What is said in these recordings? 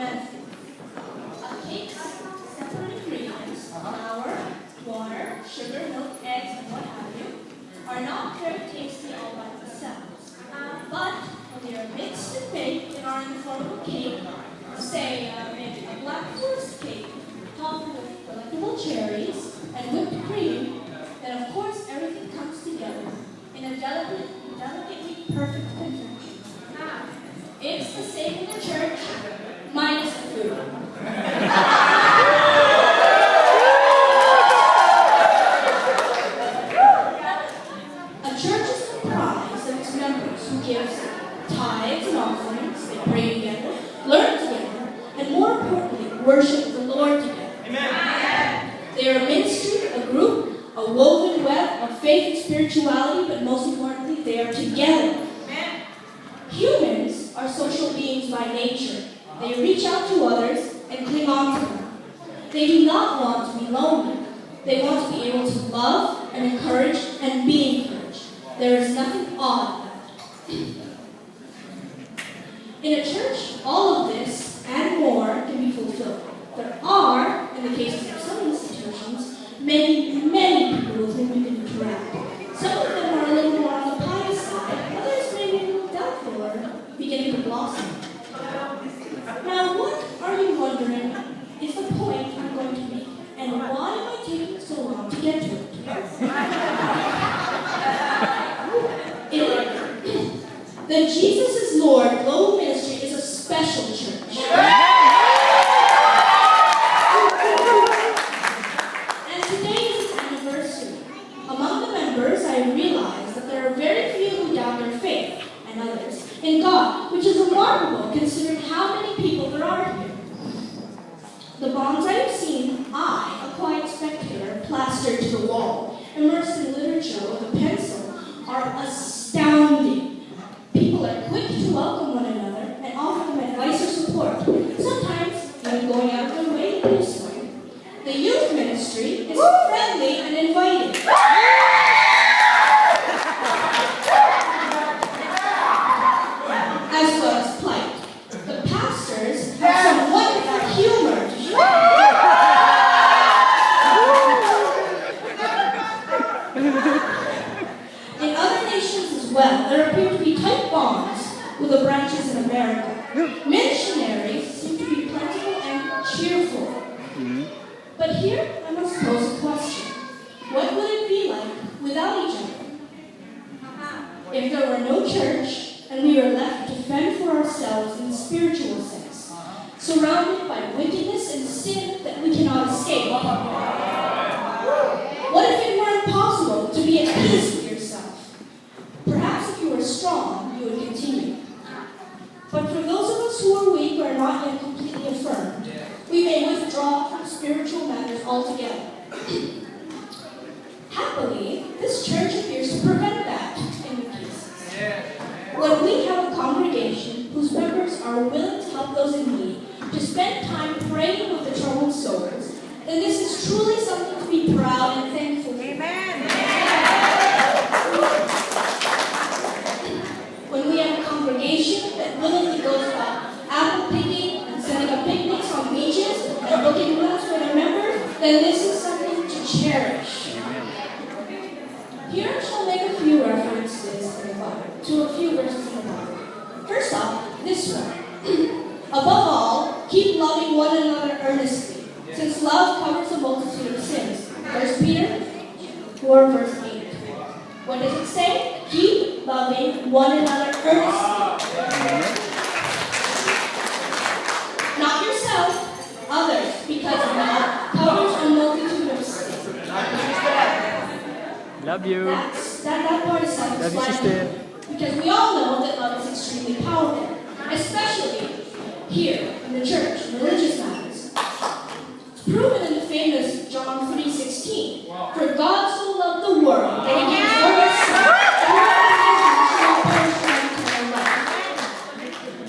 method. A cake's separate ingredients, flour, water, sugar, milk, eggs, and what have you, are not very tasty all by themselves. But when they are mixed and baked and are in the form of a cake, say maybe a black forest cake, topped with delectable cherries and whipped cream, then of course everything comes together in a delicately perfect confection. It's the same in the church, minus the food. A church is comprised of its members who give tithes and offerings, they pray together, learn together, and more importantly, worship the Lord together. Amen. They are a ministry, a group, a woven web of faith and spirituality, but most importantly, they are together. Amen. Humans are social beings by nature. They reach out to others and cling on to them. They do not want to be lonely. They want to be able to love and encourage and be encouraged. There is nothing odd about it. In a church, all of this and more can be fulfilled. There are, in the cases of some institutions, many people with whom you can interact. Some of them are a little more on the pious side, others may be a little doubtful or beginning to blossom. Now, what are you wondering is the point I'm going to make, and why am I taking so long to get to it? The Jesus is Lord Global Ministry is a special church. And today is its anniversary. Among the members, I realize that there are very few who doubt their faith, and others, in God, which is remarkable considering how many people there are here. The bonds I have seen, I, a quiet spectator, plastered to the wall, immersed in literature with a pencil, are astounding. People are quick to welcome one another and offer them advice or support, sometimes even going out of their way to do so. The youth ministry is friendly and inviting. As well as polite. The pastors have some wonderful humor to share. In other nations as well, there appear to be tight bonds with the branches in America. Missionaries seem to be plentiful and cheerful. But here I must pose a question. What would it be like without each other? If there were no church and we were left to fend for ourselves in the spiritual sense, surrounded by wickedness and sin that we cannot escape? What if it were impossible to be at peace with yourself? Perhaps if you were strong, you would continue. But for those of us who are weak or are not yet completely affirmed, we may withdraw from spiritual matters altogether. Happily, this church appears to prevent that in the cases. When we have a congregation whose members are willing to help those in need, to spend time praying with the troubled souls, then this is truly something to be proud and thankful for. Amen. When we have a congregation that willingly goes about apple picking and setting up picnics on beaches and booking rooms for their members, then this is something to cherish. Here I shall make a few references in the Bible, to a few verses in the Bible. First off, this one. Above all, keep loving one another earnestly, since love covers a multitude of sins. 1 Peter 4, verse 8. What does it say? Keep loving one another earnestly. Not yourself, others, because love covers a multitude of sins. Love you. That part is self-explanatory. Because we all know that love is extremely powerful, especially here in the church, in religious matters. It's proven in the famous John 3:16. For God so loved the world that he gave his only Son,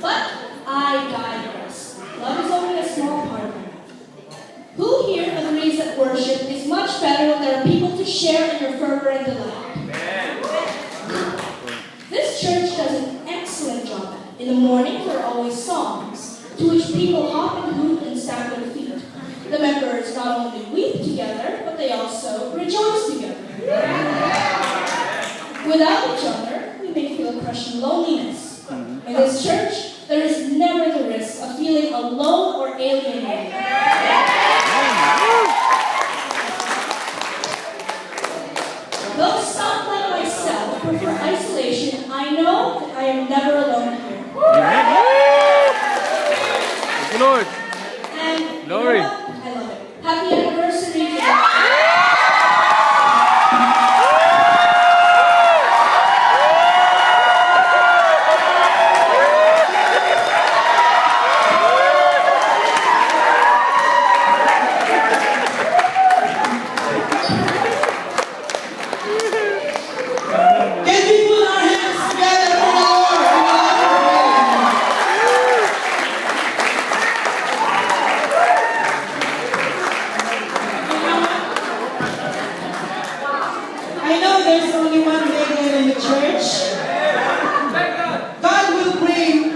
but I digress. Love is only a small part of it. Who here agrees that worship is much better when there are people to share in your fervor and delight? This church does an excellent job at it. In the morning, there are always songs. to which people hop and hoop and stamp their feet. The members not only weep together, but they also rejoice together. Without each other, we may feel a crushing loneliness. In this church, there is never the risk of feeling alone or alienated. Though some like myself prefer isolation, I know that I am never alone here. Thank you, Lord. And Glory. you know what? I love it. Happy anniversary to you. Can we put our hands together for the Lord? I know there's only